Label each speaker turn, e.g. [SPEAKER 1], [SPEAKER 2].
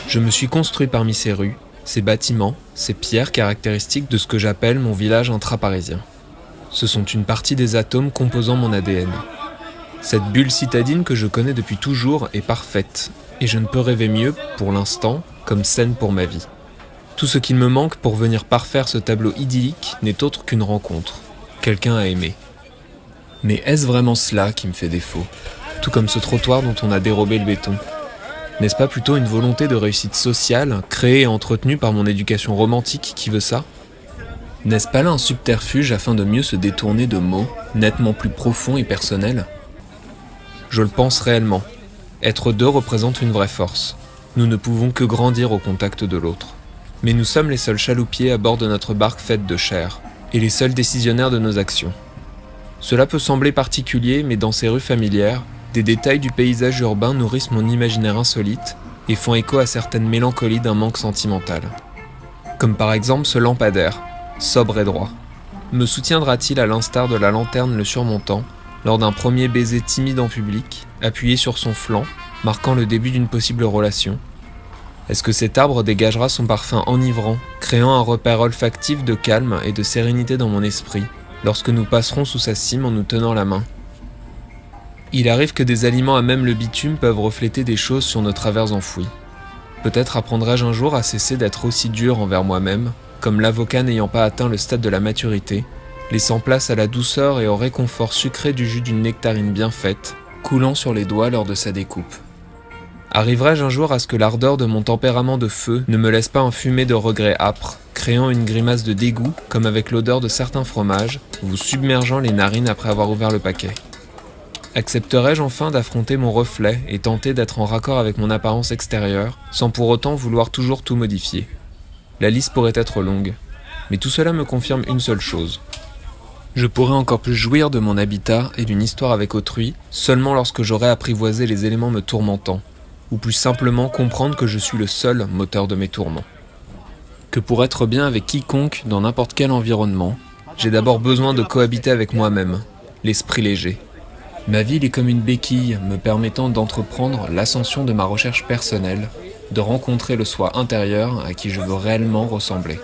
[SPEAKER 1] Je me suis construit parmi ces rues, ces bâtiments, ces pierres caractéristiques de ce que j'appelle mon village intraparisien. Ce sont une partie des atomes composant mon ADN. Cette bulle citadine que je connais depuis toujours est parfaite, et je ne peux rêver mieux, pour l'instant, comme scène pour ma vie. Tout ce qu'il me manque pour venir parfaire ce tableau idyllique n'est autre qu'une rencontre, quelqu'un à aimer. Mais est-ce vraiment cela qui me fait défaut? Tout comme ce trottoir dont on a dérobé le béton. N'est-ce pas plutôt une volonté de réussite sociale, créée et entretenue par mon éducation romantique qui veut ça? N'est-ce pas là un subterfuge afin de mieux se détourner de mots, nettement plus profonds et personnels? Je le pense réellement. Être deux représente une vraie force. Nous ne pouvons que grandir au contact de l'autre. Mais nous sommes les seuls chaloupiers à bord de notre barque faite de chair, et les seuls décisionnaires de nos actions. Cela peut sembler particulier, mais dans ces rues familières, des détails du paysage urbain nourrissent mon imaginaire insolite et font écho à certaines mélancolies d'un manque sentimental. Comme par exemple ce lampadaire, sobre et droit. Me soutiendra-t-il à l'instar de la lanterne le surmontant, lors d'un premier baiser timide en public, appuyé sur son flanc, marquant le début d'une possible relation? Est-ce que cet arbre dégagera son parfum enivrant, créant un repère olfactif de calme et de sérénité dans mon esprit, lorsque nous passerons sous sa cime en nous tenant la main? Il arrive que des aliments à même le bitume peuvent refléter des choses sur nos travers enfouis. Peut-être apprendrai-je un jour à cesser d'être aussi dur envers moi-même, comme l'avocat n'ayant pas atteint le stade de la maturité, laissant place à la douceur et au réconfort sucré du jus d'une nectarine bien faite, coulant sur les doigts lors de sa découpe. Arriverai-je un jour à ce que l'ardeur de mon tempérament de feu ne me laisse pas enfumer de regrets âpres, créant une grimace de dégoût, comme avec l'odeur de certains fromages, vous submergeant les narines après avoir ouvert le paquet? Accepterai-je enfin d'affronter mon reflet et tenter d'être en raccord avec mon apparence extérieure, sans pour autant vouloir toujours tout modifier? La liste pourrait être longue, mais tout cela me confirme une seule chose. Je pourrais encore plus jouir de mon habitat et d'une histoire avec autrui, seulement lorsque j'aurai apprivoisé les éléments me tourmentant, ou plus simplement comprendre que je suis le seul moteur de mes tourments. Que pour être bien avec quiconque dans n'importe quel environnement, j'ai d'abord besoin de cohabiter avec moi-même, l'esprit léger. Ma ville est comme une béquille me permettant d'entreprendre l'ascension de ma recherche personnelle, de rencontrer le soi intérieur à qui je veux réellement ressembler.